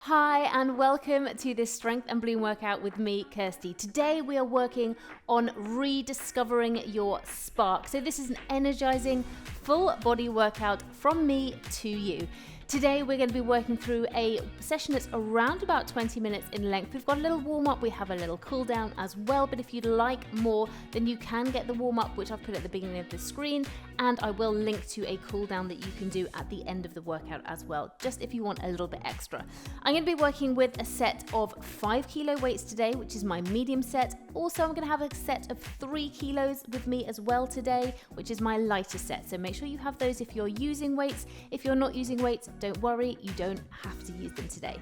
Hi and welcome to this Strength and Bloom workout with me, Kirsty. Today we are working on rediscovering your spark. So this is an energizing full body workout from me to you. Today we're going to be working through a session that's around about 20 minutes in length. We've got a little warm up, we have a little cool down as well, but if you'd like more, then you can get the warm up, which I've put at the beginning of the screen, and I will link to a cool down that you can do at the end of the workout as well, just if you want a little bit extra. I'm going to be working with a set of 5 kilo weights today, which is my medium set. Also, I'm going to have a set of 3 kilos with me as well today, which is my lighter set. So make sure you have those if you're using weights. If you're not using weights, don't worry, you don't have to use them today.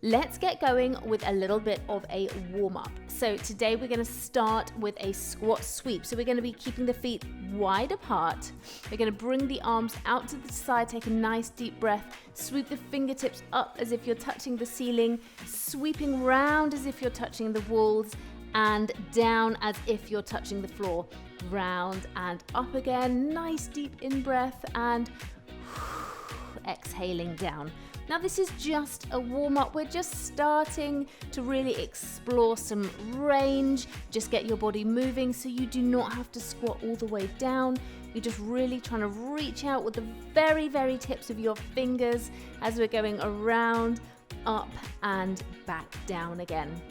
Let's get going with a little bit of a warm-up. So today we're going to start with a squat sweep. So we're going to be keeping the feet wide apart. We're going to bring the arms out to the side, take a nice deep breath, sweep the fingertips up as if you're touching the ceiling, sweeping round as if you're touching the walls, and down as if you're touching the floor. Round and up again, nice deep in-breath, and exhaling down. Now this is just a warm-up. We're just starting to really explore some range. Just get your body moving so you do not have to squat all the way down. You're just really trying to reach out with the very, very tips of your fingers as we're going around, up and back down again.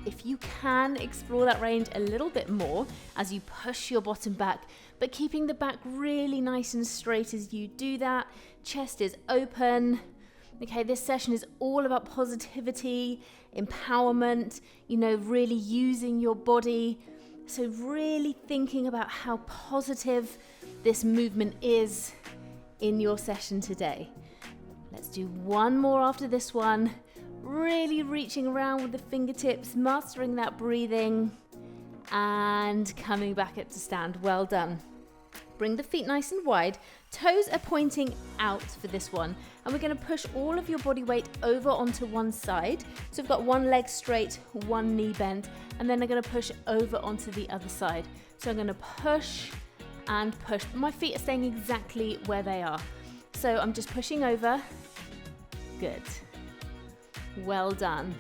If you can explore that range a little bit more as you push your bottom back, but keeping the back really nice and straight as you do that. Chest is open. Okay, this session is all about positivity, empowerment, really using your body. So really thinking about how positive this movement is in your session today. Let's do one more after this one. Really reaching around with the fingertips, mastering that breathing, and coming back up to stand. Well done. Bring the feet nice and wide. Toes are pointing out for this one. And we're going to push all of your body weight over onto one side. So we've got one leg straight, one knee bent, and then I'm going to push over onto the other side. So I'm going to push and push. My feet are staying exactly where they are. So I'm just pushing over. Good. Well done.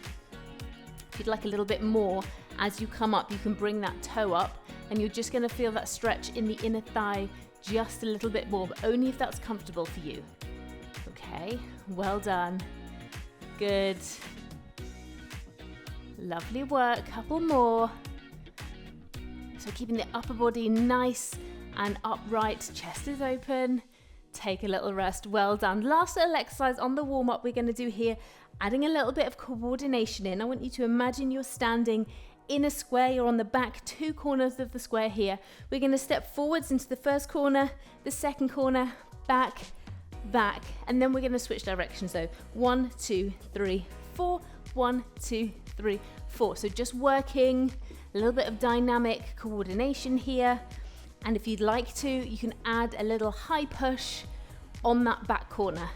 If you'd like a little bit more, as you come up, you can bring that toe up and you're just going to feel that stretch in the inner thigh just a little bit more, but only if that's comfortable for you. Okay, well done. Good. Lovely work. Couple more. So keeping the upper body nice and upright, chest is open. Take a little rest. Well done. Last little exercise on the warm-up we're going to do here, adding a little bit of coordination in. I want you to imagine you're standing in a square. You're on the back 2 corners of the square here. We're going to step forwards into the first corner, the second corner, back, back, and then we're going to switch directions. So 1, 2, 3, 4, 1, 2, 3, 4. So just working a little bit of dynamic coordination here. And if you'd like to, you can add a little high push on that back corner.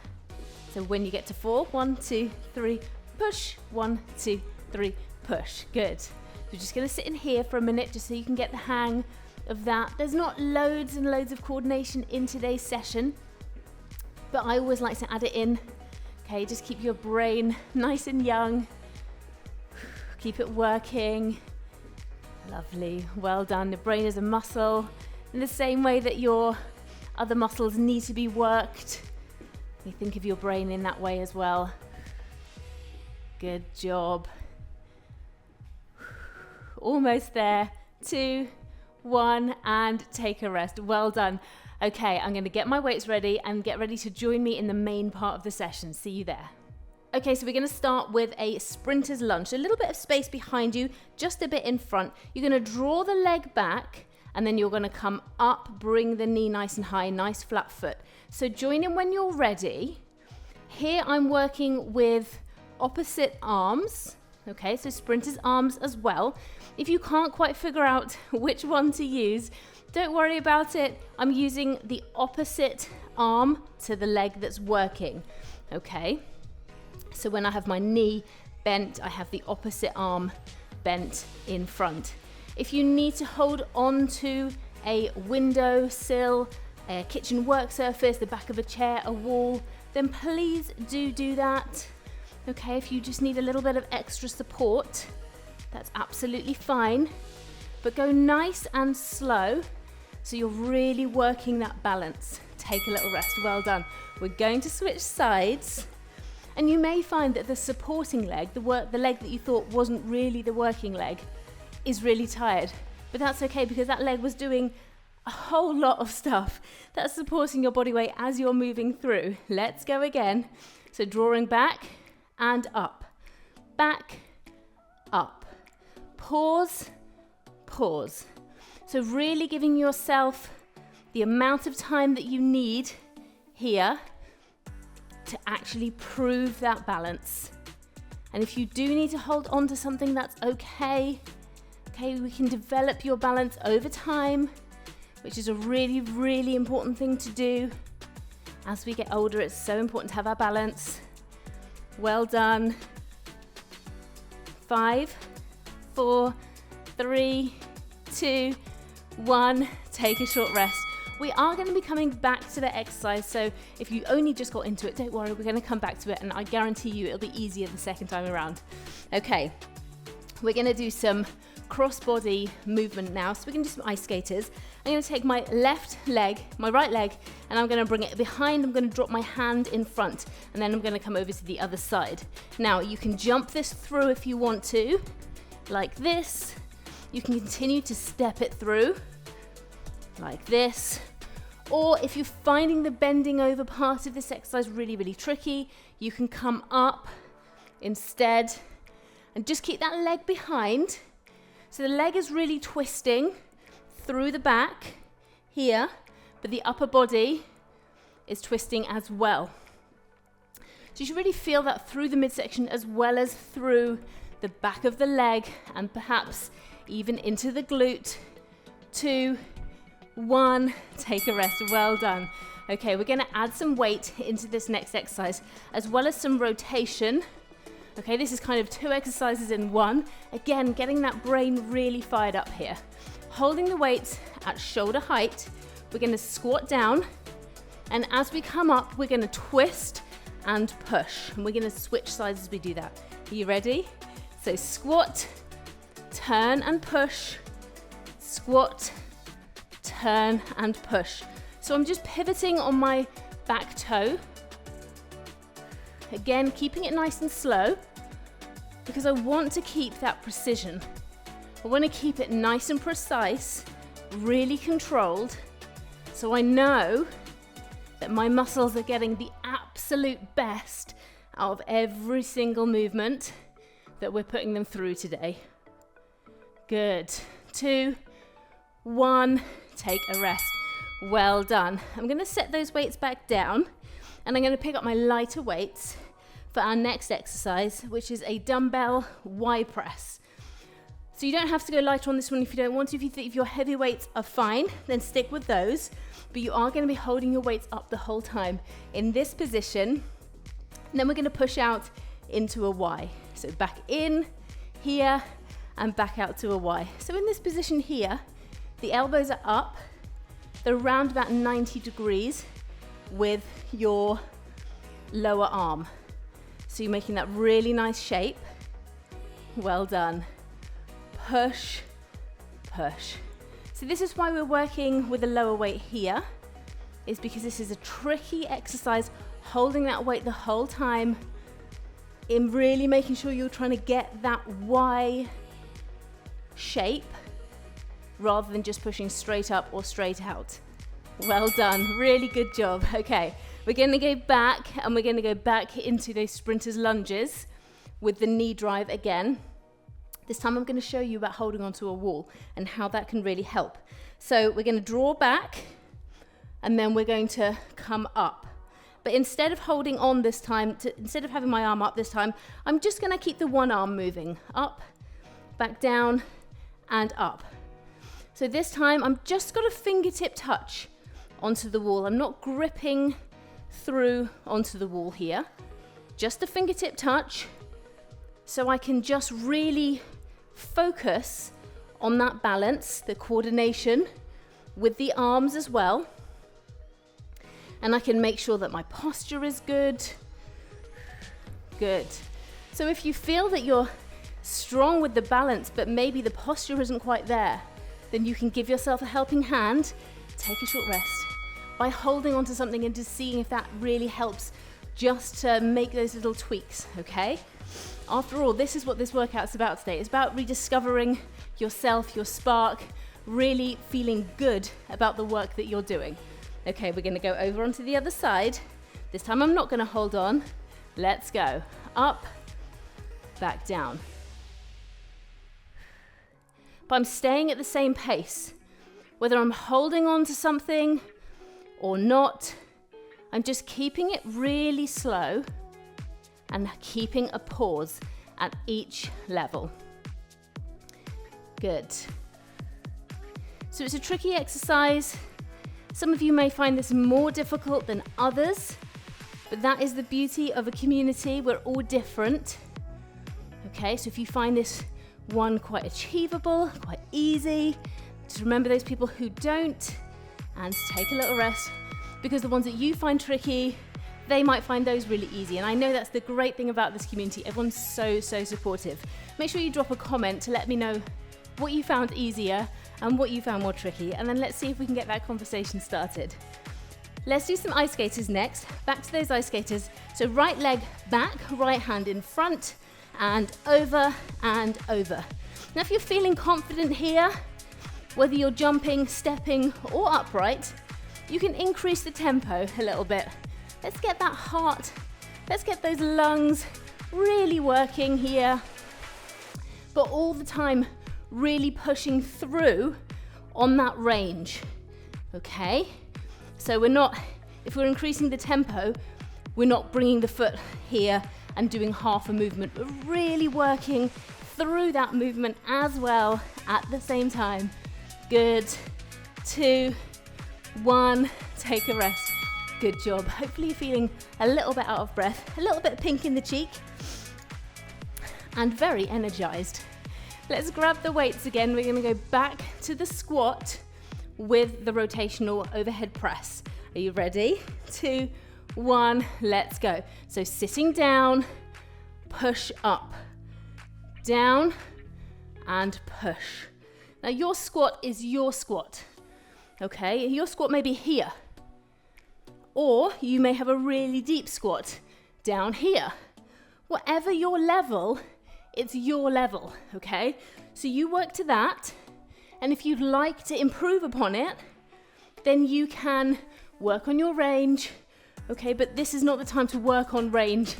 So when you get to 4, 1, 2, 3, push, 1, 2, 3, push. Good. We're just going to sit in here for a minute just so you can get the hang of that. There's not loads and loads of coordination in today's session, but I always like to add it in. Okay, just keep your brain nice and young. Keep it working. Lovely. Well done. The brain is a muscle in the same way that your other muscles need to be worked. You think of your brain in that way as well. Good job. Almost there. 2, 1, and take a rest. Well done. Okay, I'm going to get my weights ready and get ready to join me in the main part of the session. See you there. Okay, so we're going to start with a sprinter's lunge. So a little bit of space behind you, just a bit in front. You're going to draw the leg back and then you're going to come up, bring the knee nice and high, nice flat foot. So join in when you're ready. Here I'm working with opposite arms. Okay, so sprinter's arms as well. If you can't quite figure out which one to use, don't worry about it. I'm using the opposite arm to the leg that's working. Okay, so when I have my knee bent, I have the opposite arm bent in front. If you need to hold on to a window sill, a kitchen work surface, the back of a chair, a wall, then please do that. Okay, if you just need a little bit of extra support, that's absolutely fine. But go nice and slow so you're really working that balance. Take a little rest. Well done. We're going to switch sides. And you may find that the supporting leg, the leg that you thought wasn't really the working leg, is really tired. But that's okay, because that leg was doing a whole lot of stuff that's supporting your body weight as you're moving through. Let's go again. So drawing back and up, back, up. Pause, pause. So really giving yourself the amount of time that you need here to actually prove that balance. And if you do need to hold on to something, that's okay. Okay, we can develop your balance over time, which is a really, really important thing to do. As we get older, it's so important to have our balance. Well done. 5, 4, 3, 2, 1. Take a short rest. We are going to be coming back to the exercise, so if you only just got into it, don't worry, we're going to come back to it, and I guarantee you it'll be easier the second time around. Okay, we're going to do some cross-body movement now, so we're going to do some ice skaters. I'm going to take my left leg, my right leg, and I'm going to bring it behind. I'm going to drop my hand in front, and then I'm going to come over to the other side. Now, you can jump this through if you want to, like this. You can continue to step it through, like this. Or if you're finding the bending over part of this exercise really, really tricky, you can come up instead and just keep that leg behind. So the leg is really twisting through the back here, but the upper body is twisting as well. So you should really feel that through the midsection as well as through the back of the leg, and perhaps even into the glute. 2, 1, take a rest. Well done. Okay, we're going to add some weight into this next exercise, as well as some rotation. Okay, this is kind of 2 exercises in one. Again, getting that brain really fired up here. Holding the weight at shoulder height, we're going to squat down, and as we come up, we're going to twist and push, and we're going to switch sides as we do that. Are you ready? So squat, turn and push, squat, turn and push. So I'm just pivoting on my back toe. Again, keeping it nice and slow, because I want to keep that precision. I want to keep it nice and precise, really controlled, so I know that my muscles are getting the absolute best out of every single movement that we're putting them through today. Good. 2, 1, take a rest. Well done. I'm going to set those weights back down, and I'm going to pick up my lighter weights for our next exercise, which is a dumbbell Y press. So you don't have to go lighter on this one if you don't want to. If your heavy weights are fine, then stick with those. But you are going to be holding your weights up the whole time in this position. And then we're going to push out into a Y. So back in here and back out to a Y. So in this position here, the elbows are up. They're around about 90 degrees with your lower arm. So you're making that really nice shape. Well done. Push, push. So this is why we're working with a lower weight here, is because this is a tricky exercise, holding that weight the whole time, in really making sure you're trying to get that Y shape rather than just pushing straight up or straight out. Well done, really good job. Okay, we're going to go back, and we're going to go back into those sprinter's lunges with the knee drive again. This time I'm going to show you about holding onto a wall and how that can really help. So we're going to draw back, and then we're going to come up. But instead of holding on this time, instead of having my arm up this time, I'm just going to keep the one arm moving. Up, back down, and up. So this time I'm just got a fingertip touch onto the wall. I'm not gripping through onto the wall here. Just a fingertip touch, so I can just really focus on that balance, the coordination with the arms as well. And I can make sure that my posture is good. Good. So if you feel that you're strong with the balance, but maybe the posture isn't quite there, then you can give yourself a helping hand, take a short rest by holding onto something and just seeing if that really helps just to make those little tweaks, okay? After all, this is what this workout's about today. It's about rediscovering yourself, your spark, really feeling good about the work that you're doing. Okay, we're gonna go over onto the other side. This time I'm not gonna hold on. Let's go. Up, back down. But I'm staying at the same pace. Whether I'm holding on to something or not, I'm just keeping it really slow and keeping a pause at each level. Good. So it's a tricky exercise. Some of you may find this more difficult than others, but that is the beauty of a community. We're all different. Okay, so if you find this one quite achievable, quite easy, just remember those people who don't and take a little rest, because the ones that you find tricky, they might find those really easy. And I know that's the great thing about this community. Everyone's so supportive. Make sure you drop a comment to let me know what you found easier and what you found more tricky, and then let's see if we can get that conversation started. Let's do some ice skaters next. Back to those ice skaters. So right leg back, right hand in front, and over and over. Now if you're feeling confident here, whether you're jumping, stepping, or upright, you can increase the tempo a little bit. Let's get that heart, let's get those lungs really working here, but all the time really pushing through on that range, okay? So if we're increasing the tempo, we're not bringing the foot here and doing half a movement. We're really working through that movement as well at the same time. Good, 2, 1, take a rest. Good job. Hopefully you're feeling a little bit out of breath, a little bit pink in the cheek, and very energized. Let's grab the weights again. We're gonna go back to the squat with the rotational overhead press. Are you ready? 2, 1, let's go. So sitting down, push up, down, and push. Now your squat is your squat, okay? Your squat may be here, or you may have a really deep squat down here. Whatever your level, it's your level, okay? So you work to that, and if you'd like to improve upon it, then you can work on your range, okay? But this is not the time to work on range.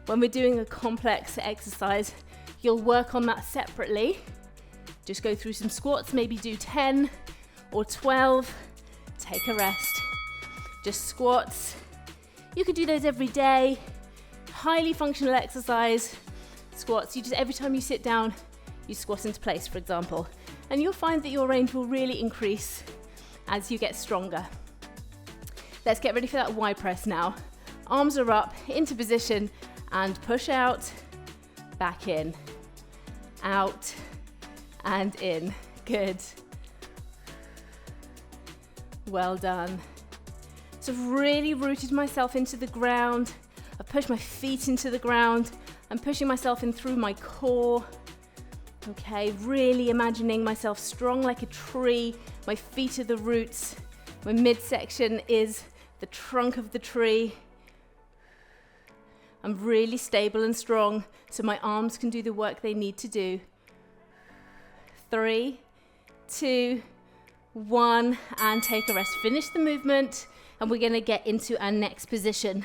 When we're doing a complex exercise, you'll work on that separately. Just go through some squats, maybe do 10 or 12, take a rest. Just squats. You could do those every day. Highly functional exercise. Squats, every time you sit down, you squat into place, for example. And you'll find that your range will really increase as you get stronger. Let's get ready for that Y press now. Arms are up, into position, and push out, back in, out, and in. Good. Well done. So I've really rooted myself into the ground. I've pushed my feet into the ground. I'm pushing myself in through my core. Okay, really imagining myself strong like a tree. My feet are the roots. My midsection is the trunk of the tree. I'm really stable and strong, so my arms can do the work they need to do. 3, 2, 1, and take a rest. Finish the movement, and we're gonna get into our next position.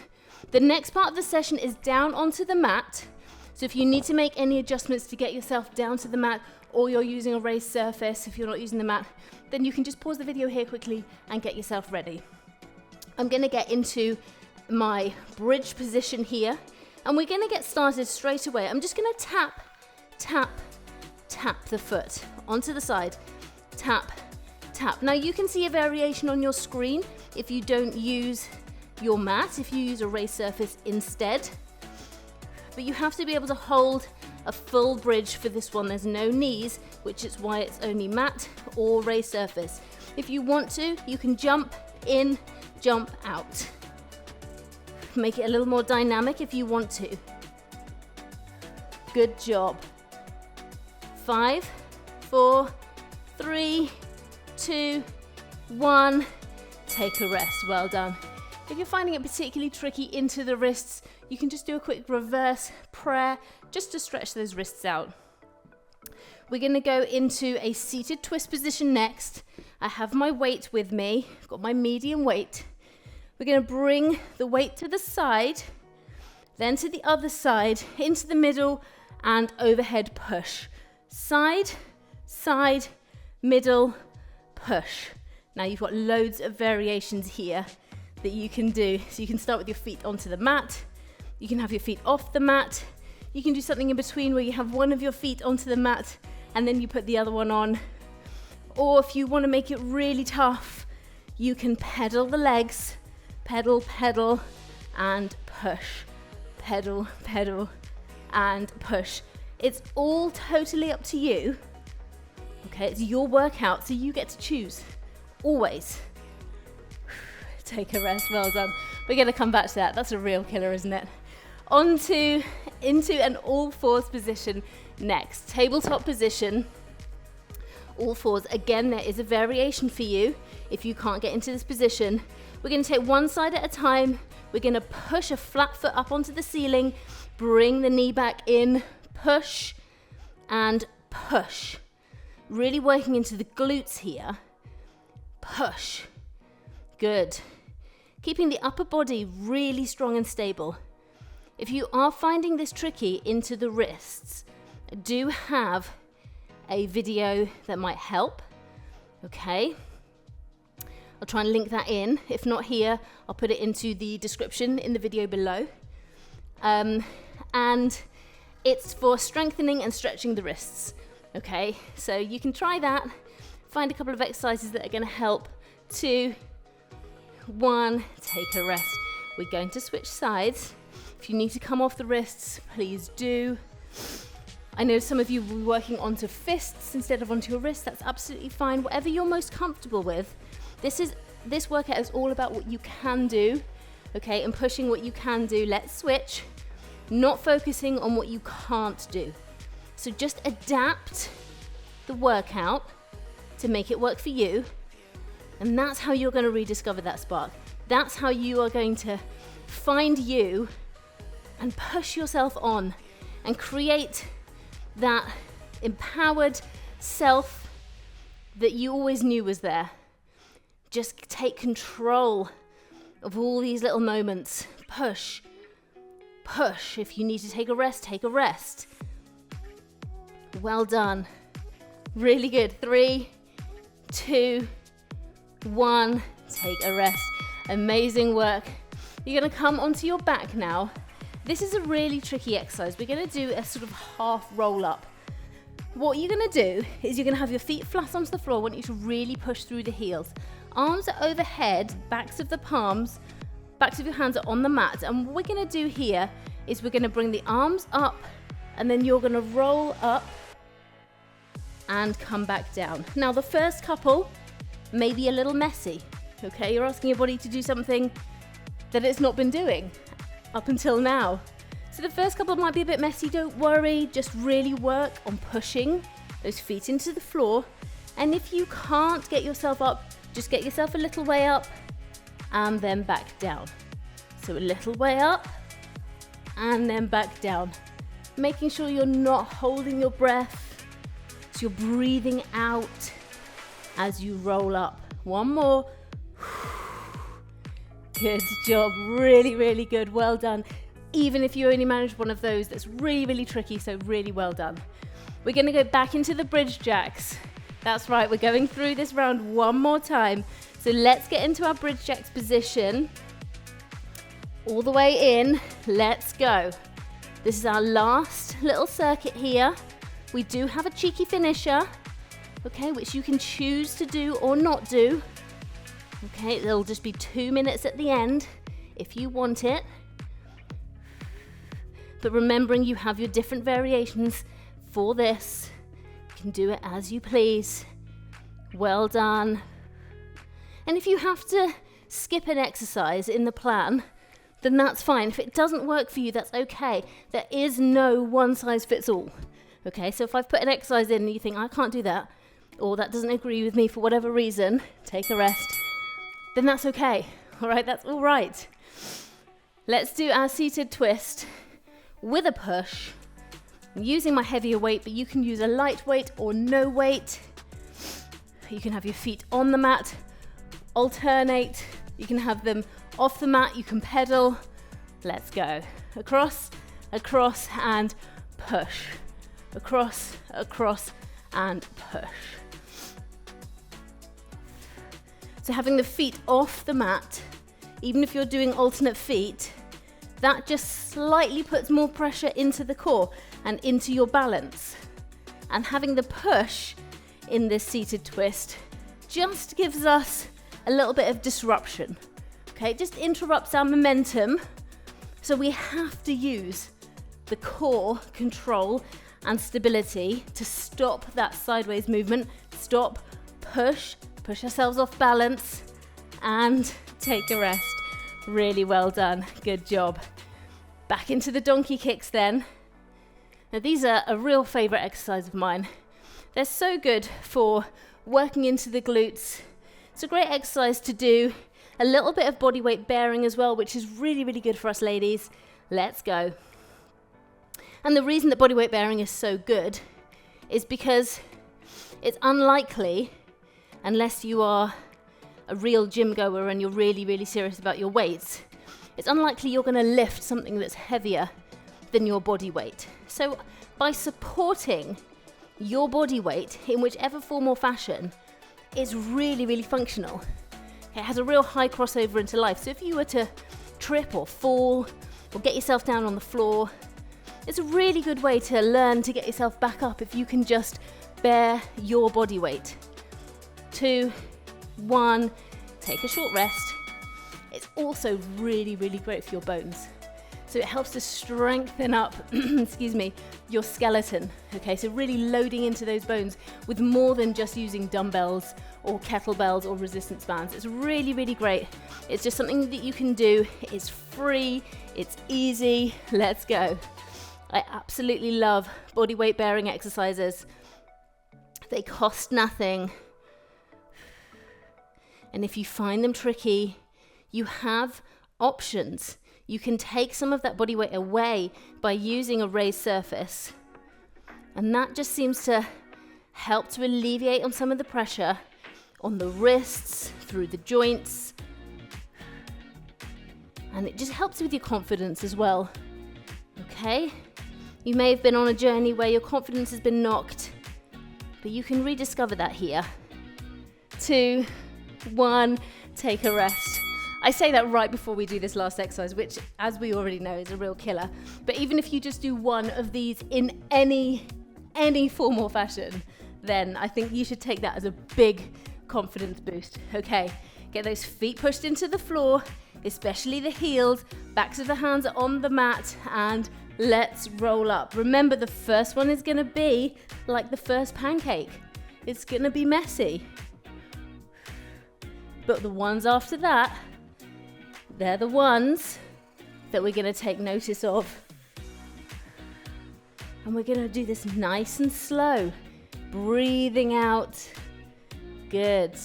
The next part of the session is down onto the mat. So if you need to make any adjustments to get yourself down to the mat, or you're using a raised surface, if you're not using the mat, then you can just pause the video here quickly and get yourself ready. I'm gonna get into my bridge position here, and we're gonna get started straight away. I'm just gonna tap, tap, tap the foot onto the side, tap, tap. Now you can see a variation on your screen if you don't use your mat, if you use a raised surface instead. But you have to be able to hold a full bridge for this one. There's no knees, which is why it's only mat or raised surface. If you want to, you can jump in, jump out. Make it a little more dynamic if you want to. Good job. 5, 4, 3, 2, 1. Take a rest. Well done. If you're finding it particularly tricky into the wrists, you can just do a quick reverse prayer just to stretch those wrists out. We're going to go into a seated twist position next. I have my weight with me. I've got my medium weight. We're going to bring the weight to the side, then to the other side, into the middle, and overhead push. Side, side, middle, push. Now you've got loads of variations here that you can do. So you can start with your feet onto the mat. You can have your feet off the mat. You can do something in between where you have one of your feet onto the mat and then you put the other one on. Or if you want to make it really tough, you can pedal the legs, pedal, pedal, and push. Pedal, pedal, and push. It's all totally up to you. Okay, it's your workout, so you get to choose. Always. Take a rest, well done. We're going to come back to that. That's a real killer, isn't it? Into an all fours position next. Tabletop position, all fours. Again, there is a variation for you if you can't get into this position. We're going to take one side at a time. We're going to push a flat foot up onto the ceiling, bring the knee back in, push and push. Really working into the glutes here. Push. Good. Keeping the upper body really strong and stable. If you are finding this tricky into the wrists, I do have a video that might help. Okay. I'll try and link that in. If not here, I'll put it into the description in the video below. And it's for strengthening and stretching the wrists. Okay, so you can try that. Find a couple of exercises that are going to help. 2, 1, take a rest. We're going to switch sides. If you need to come off the wrists, please do. I know some of you will be working onto fists instead of onto your wrists. That's absolutely fine. Whatever you're most comfortable with. This workout is all about what you can do, okay, and pushing what you can do. Let's switch, not focusing on what you can't do. So just adapt the workout to make it work for you, and that's how you're going to rediscover that spark. That's how you are going to find you and push yourself on and create that empowered self that you always knew was there. Just take control of all these little moments. Push, push. If you need to take a rest, take a rest. Well done. Really good. 3, 2, 1. Take a rest. Amazing work. You're going to come onto your back now. This is a really tricky exercise. We're going to do a sort of half roll up. What you're going to do is you're going to have your feet flat onto the floor. I want you to really push through the heels. Arms are overhead, backs of the palms, backs of your hands are on the mat. And what we're going to do here is we're going to bring the arms up and then you're going to roll up and come back down. Now the first couple may be a little messy, okay? You're asking your body to do something that it's not been doing up until now. So the first couple might be a bit messy, don't worry, just really work on pushing those feet into the floor. And if you can't get yourself up, just get yourself a little way up and then back down. So a little way up and then back down. Making sure you're not holding your breath, so you're breathing out as you roll up. One more. Good job, really, really good, well done. Even if you only managed one of those, that's really, really tricky, so really well done. We're gonna go back into the bridge jacks. That's right, we're going through this round one more time. So let's get into our bridge jacks position. All the way in, let's go. This is our last little circuit here. We do have a cheeky finisher, okay, which you can choose to do or not do. Okay, it'll just be 2 minutes at the end if you want it. But remembering you have your different variations for this. You can do it as you please. Well done. And if you have to skip an exercise in the plan, then that's fine. If it doesn't work for you, that's okay. There is no one size fits all. Okay, so if I've put an exercise in and you think, I can't do that, or that doesn't agree with me for whatever reason, take a rest, then that's okay. All right, that's all right. Let's do our seated twist with a push. I'm using my heavier weight, but you can use a light weight or no weight. You can have your feet on the mat, alternate. You can have them off the mat, you can pedal. Let's go. Across, across, and push. Across, across, and push. So having the feet off the mat, even if you're doing alternate feet, that just slightly puts more pressure into the core and into your balance. And having the push in this seated twist just gives us a little bit of disruption. Okay, it just interrupts our momentum. So we have to use the core control and stability to stop that sideways movement, stop, push ourselves off balance, and take a rest. Really well done, good job. Back into the donkey kicks then. Now these are a real favourite exercise of mine. They're so good for working into the glutes. It's a great exercise to do. A little bit of body weight bearing as well, which is really, really good for us ladies. Let's go. And the reason that body weight bearing is so good is because it's unlikely, unless you are a real gym goer and you're really, really serious about your weights, it's unlikely you're going to lift something that's heavier than your body weight. So by supporting your body weight in whichever form or fashion, is really, really functional. It has a real high crossover into life. So if you were to trip or fall or get yourself down on the floor, it's a really good way to learn to get yourself back up if you can just bear your body weight. 2, 1, take a short rest. It's also really, really great for your bones. So it helps to strengthen up, excuse me, your skeleton. Okay, so really loading into those bones with more than just using dumbbells or kettlebells or resistance bands. It's really, really great. It's just something that you can do. It's free, it's easy. Let's go. I absolutely love body weight bearing exercises. They cost nothing. And if you find them tricky, you have options. You can take some of that body weight away by using a raised surface. And that just seems to help to alleviate on some of the pressure on the wrists, through the joints. And it just helps with your confidence as well. Okay? You may have been on a journey where your confidence has been knocked, but you can rediscover that here. 2, 1, take a rest. I say that right before we do this last exercise, which, as we already know, is a real killer. But even if you just do one of these in any form or fashion, then I think you should take that as a big confidence boost. Okay, get those feet pushed into the floor, especially the heels, backs of the hands are on the mat, and let's roll up. Remember, the first one is going to be like the first pancake. It's going to be messy. But the ones after that, they're the ones that we're going to take notice of. And we're going to do this nice and slow. Breathing out. Good.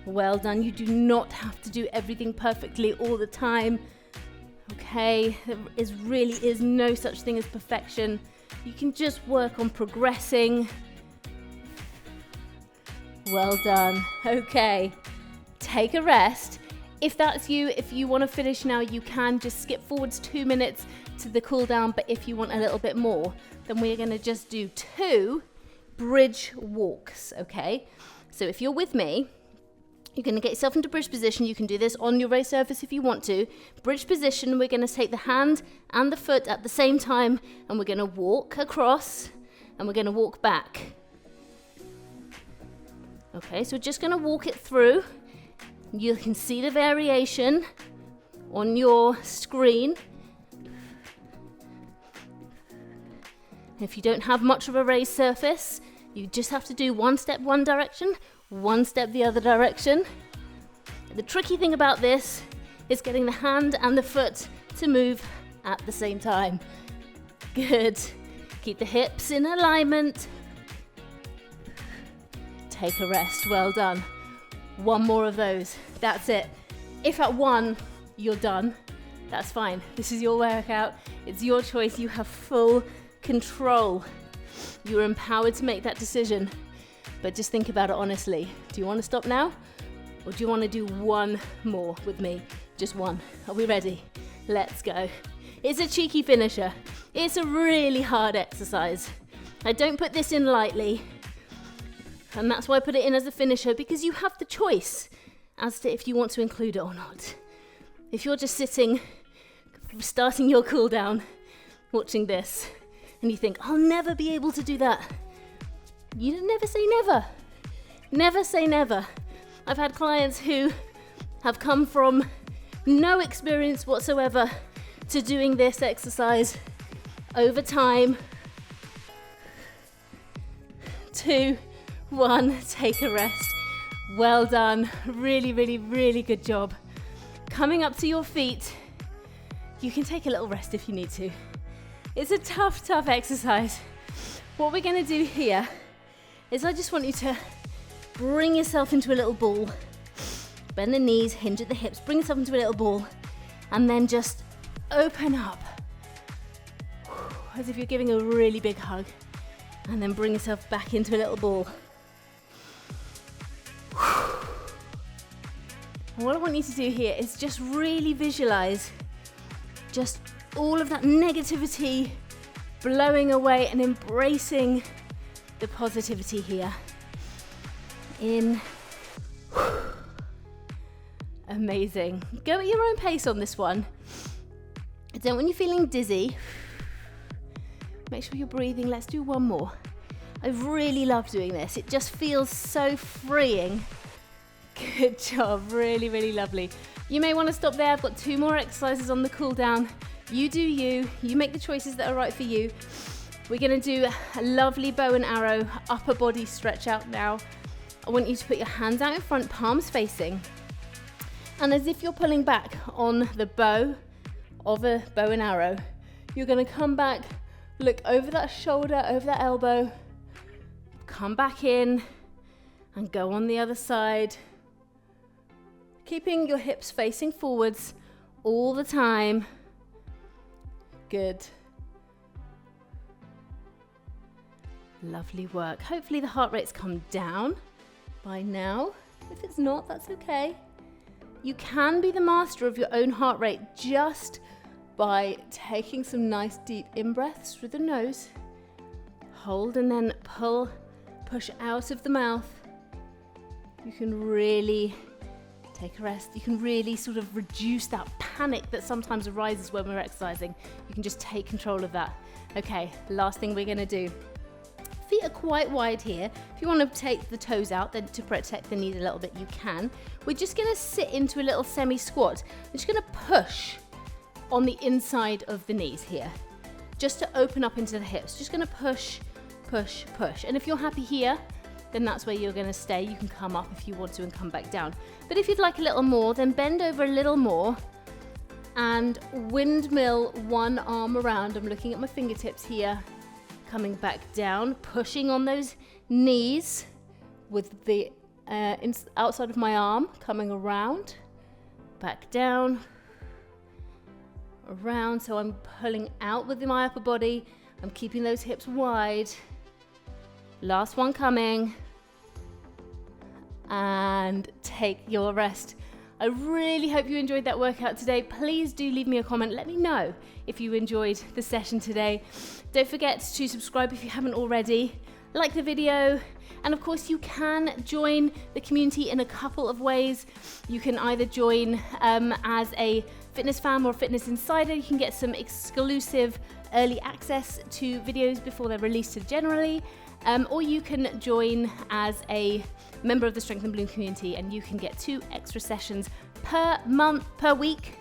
Well done. You do not have to do everything perfectly all the time. Okay, there really is no such thing as perfection. You can just work on progressing. Well done. Okay, take a rest. If that's you, if you want to finish now, you can just skip forwards 2 minutes to the cool down. But if you want a little bit more, then we're going to just do 2 bridge walks. Okay, so if you're with me, you're going to get yourself into bridge position. You can do this on your raised surface if you want to. Bridge position, we're going to take the hand and the foot at the same time, and we're going to walk across, and we're going to walk back. Okay, so we're just going to walk it through. You can see the variation on your screen. If you don't have much of a raised surface, you just have to do 1 step one direction, 1 step the other direction. The tricky thing about this is getting the hand and the foot to move at the same time. Good. Keep the hips in alignment. Take a rest. Well done. One more of those. That's it. If at one you're done, that's fine. This is your workout. It's your choice. You have full control. You're empowered to make that decision. But just think about it honestly. Do you want to stop now? Or do you want to do one more with me? Just one. Are we ready? Let's go. It's a cheeky finisher. It's a really hard exercise. I don't put this in lightly. And that's why I put it in as a finisher, because you have the choice as to if you want to include it or not. If you're just sitting, starting your cool down, watching this, and you think, I'll never be able to do that. You never say never. Never say never. I've had clients who have come from no experience whatsoever to doing this exercise over time. 2, 1, take a rest. Well done. Really, really, really good job. Coming up to your feet. You can take a little rest if you need to. It's a tough, tough exercise. What we're going to do here is I just want you to bring yourself into a little ball. Bend the knees, hinge at the hips, bring yourself into a little ball, and then just open up as if you're giving a really big hug, and then bring yourself back into a little ball. And what I want you to do here is just really visualize just all of that negativity blowing away and embracing the positivity here. In. Amazing. Go at your own pace on this one. I don't want you feeling dizzy. Make sure you're breathing. Let's do one more. I really love doing this. It just feels so freeing. Good job. Really, really lovely. You may want to stop there. I've got 2 more exercises on the cool down. You do you. You make the choices that are right for you. We're going to do a lovely bow and arrow upper body stretch out now. I want you to put your hands out in front, palms facing. And as if you're pulling back on the bow of a bow and arrow, you're going to come back, look over that shoulder, over that elbow, come back in and go on the other side. Keeping your hips facing forwards all the time. Good. Lovely work. Hopefully the heart rate's come down by now. If it's not, that's okay. You can be the master of your own heart rate just by taking some nice deep in-breaths through the nose. Hold and then pull, push out of the mouth. You can really take a rest. You can really sort of reduce that panic that sometimes arises when we're exercising. You can just take control of that. Okay, last thing we're gonna do. Feet are quite wide here. If you want to take the toes out, then to protect the knees a little bit, you can. We're just going to sit into a little semi-squat. We're just going to push on the inside of the knees here, just to open up into the hips. Just going to push, push, push. And if you're happy here, then that's where you're going to stay. You can come up if you want to and come back down. But if you'd like a little more, then bend over a little more and windmill one arm around. I'm looking at my fingertips here. Coming back down, pushing on those knees with the outside of my arm, coming around, back down, around. So I'm pulling out with my upper body. I'm keeping those hips wide. Last one coming. And take your rest. I really hope you enjoyed that workout today. Please do leave me a comment. Let me know if you enjoyed the session today. Don't forget to subscribe if you haven't already. Like the video. And of course, you can join the community in a couple of ways. You can either join as a fitness fan or fitness insider. You can get some exclusive early access to videos before they're released to generally. Or you can join as a member of the Strength and Bloom community, and you can get 2 extra sessions per week,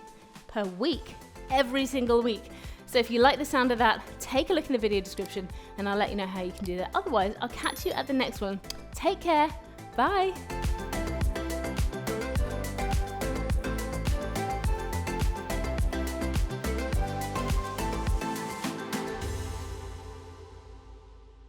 every single week. So if you like the sound of that, take a look in the video description and I'll let you know how you can do that. Otherwise, I'll catch you at the next one. Take care. Bye.